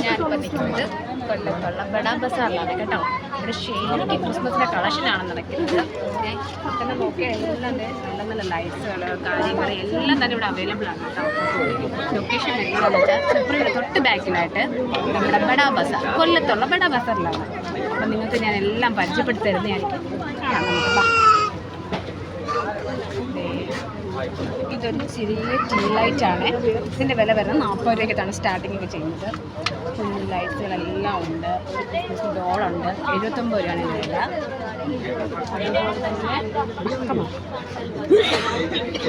ഞാനിപ്പോൾ നിൽക്കുന്നത് കൊല്ലത്തുള്ള ബഡാ ബസാറിലാണ് കേട്ടോ. ഇവിടെ ശരിക്കും ക്രിസ്മസിൻ്റെ കളക്ഷനാണ് നടക്കുന്നത്. തന്നെ നോക്കിയാൽ എല്ലാം നല്ല നല്ല ലൈറ്റ്സുകൾ കാര്യങ്ങൾ എല്ലാം തന്നെ ഇവിടെ അവൈലബിൾ ആണ് കേട്ടോ. ലൊക്കേഷൻ എങ്ങനെയാണെന്ന് വെച്ചാൽ സുപ്രീയുടെ തൊട്ട് ബാക്കിലായിട്ട് നമ്മുടെ ബഡാ ബസാർ, കൊല്ലത്തുള്ള ബഡാ ബസാറിലാണ്. അപ്പം നിങ്ങൾക്ക് ഞാൻ എല്ലാം പരിചയപ്പെടുത്തി തരുന്നതായിരിക്കും. ഇതൊരു ചെറിയ ടീ ലൈറ്റാണ്. ഇതിൻ്റെ വില വരുന്നത് 40 രൂപയ്ക്കാണ് സ്റ്റാർട്ടിംഗ് ഒക്കെ ചെയ്യുന്നത്. കുഞ്ഞു ലൈറ്റ്സുകളെല്ലാം ഉണ്ട്. ഒരു ക്രിസ്മസ് ഡോളുണ്ട്. 79 രൂപയാണ് ഇതിൻ്റെ വില.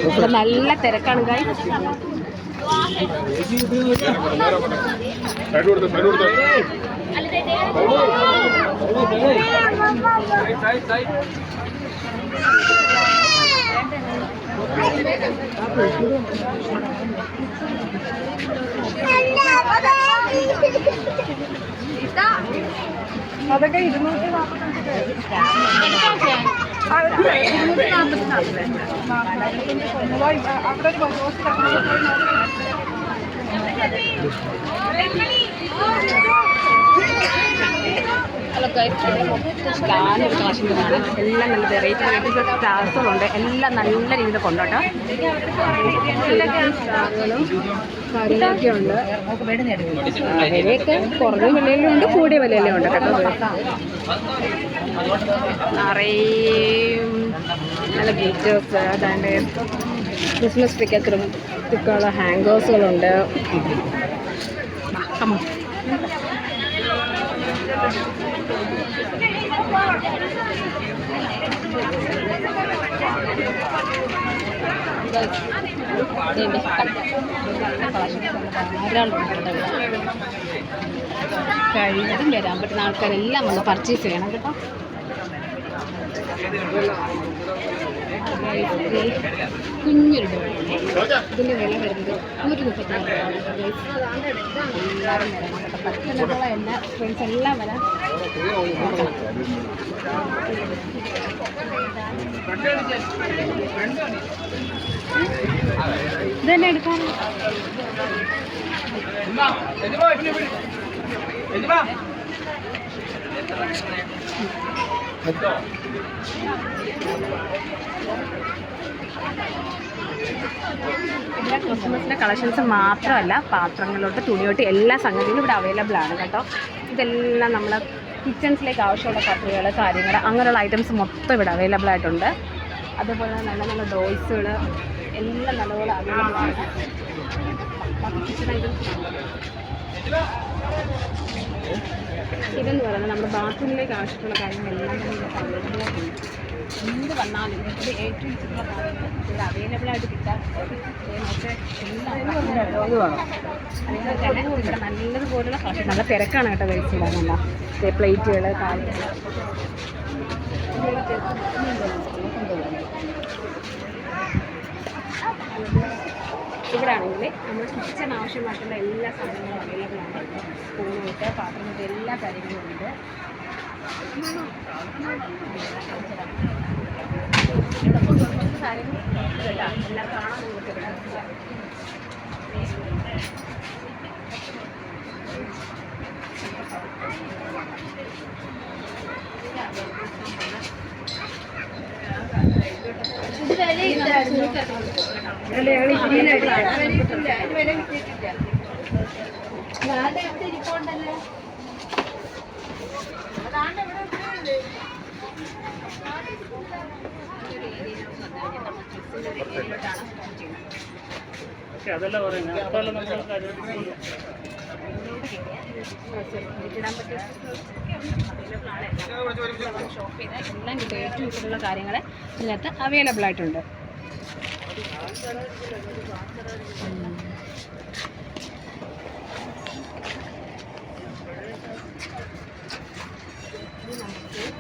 അതുപോലെ നല്ല തിരക്കാണ് ഗൈസ്. അതൊക്കെ 245 അവിടെ സ്റ്റാനൊരു കളക്ഷനാണ്. എല്ലാം നല്ല വെറൈറ്റി വെറൈറ്റി സ്റ്റാർസുകളുണ്ട്. എല്ലാം നല്ല രീതിയിൽ കൊണ്ടോട്ടോ. സ്റ്റാറുകളും കാര്യങ്ങളൊക്കെ ഉണ്ട്. വിലയൊക്കെ കുറഞ്ഞ വിലയിലും ഉണ്ട്, കൂടിയ വിലയിലും ഉണ്ട് കേട്ടോ. നിറയെ നല്ല ഗീറ്റേഴ്സ്, അതാണ്ട് ക്രിസ്മസ് ട്രീക്കുള്ള ഹാങ്കേഴ്സുകളുണ്ട്. കഴിവതും വരാൻ പറ്റുന്ന ആൾക്കാരെല്ലാം വന്ന് പർച്ചേസ് ചെയ്യണം കേട്ടോ. കുഞ്ഞൊരു ഡോളാണ്. ഇതിൻ്റെ വില വരുന്നത് 134 എല്ലാവരും വരാം. പറ്റുന്നതുള്ള എല്ലാ ഫ്രണ്ട്സ് എല്ലാം വരാം. ഇതന്നെ എടുക്കാൻ ഇവിടെ ക്രിസ്മസിൻ്റെ കളക്ഷൻസ് മാത്രമല്ല, പാത്രങ്ങളോട്ട് തുണിയോട്ട് എല്ലാ സംഗതികളും ഇവിടെ അവൈലബിൾ ആണ് കേട്ടോ. ഇതെല്ലാം നമ്മൾ കിച്ചൺസിലേക്ക് ആവശ്യമുള്ള കത്രികൾ കാര്യങ്ങൾ അങ്ങനെയുള്ള ഐറ്റംസ് മൊത്തം ഇവിടെ അവൈലബിൾ ആയിട്ടുണ്ട്. അതുപോലെ നല്ല നല്ല ഡോയ്സുകൾ എല്ലാം നല്ലപോലെ അവൈലബിൾ ആണ്. കിച്ചൺ ഐറ്റംസ് ഇതെന്ന് പറയുന്നത് നമ്മുടെ ബാത്റൂമിലേക്ക് ആവശ്യമുള്ള കാര്യങ്ങളെല്ലാം തന്നെ ഇവിടെ അവൈലബിൾ ആയിട്ടുണ്ട്. എന്ത് വന്നാലും ഇത് ഏറ്റവും ഇഷ്ടമുള്ള കാര്യങ്ങൾ ഇവിടെ അവൈലബിൾ ആയിട്ട് കിട്ടാൻ പക്ഷേ അതുപോലെ തന്നെ ഇവിടെ നല്ലതുപോലുള്ള കളക്ഷൻ നല്ല തിരക്കാണ് കേട്ടോ കഴിച്ചിടാനല്ല. പ്ലേറ്റുകൾ കാര്യങ്ങൾ ഇവിടെ ആണെങ്കിൽ നമ്മൾ കിച്ചൺ ആവശ്യമായിട്ടുള്ള എല്ലാ സാധനങ്ങളും അവൈലബിൾ ആണ്. സ്പൂണുമിട്ട് പാത്രമിട്ട് എല്ലാ കാര്യങ്ങളും ഉണ്ട്. കാര്യങ്ങൾ എല്ലാം കാണാൻ നിങ്ങൾക്ക് അതല്ല പറയുന്നത്. ഷോപ്പ് ചെയ്ത എല്ലാം കിട്ടും. ഏറ്റവും കൂടുതലുള്ള കാര്യങ്ങൾ ഇതിനകത്ത് അവൈലബിൾ ആയിട്ടുണ്ട്.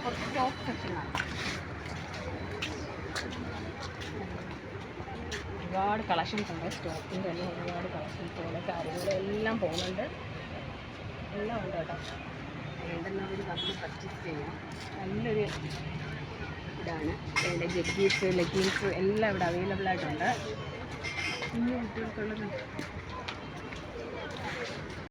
കുറച്ച് ഷോപ്പ് സെക്ഷനാണ്. ഒരുപാട് കളക്ഷൻസ് ഉണ്ട്. സ്റ്റോക്കിൻ്റെ തന്നെ ഒരുപാട് കളക്ഷൻസുകൾ കാര്യങ്ങൾ എല്ലാം പോകുന്നുണ്ട്. എല്ലാം ഉണ്ട് കേട്ടോ. ഏതെല്ലാം ഒരു വന്ന് പർച്ചേസ് ചെയ്യാം. നല്ലൊരു ഇതാണ്. അതിൻ്റെ ജഗ്ഗീസ് ലെഗിൻസ് എല്ലാം ഇവിടെ അവൈലബിൾ ആയിട്ടുണ്ട്. കുഞ്ഞു കുട്ടികൾക്കുള്ളത്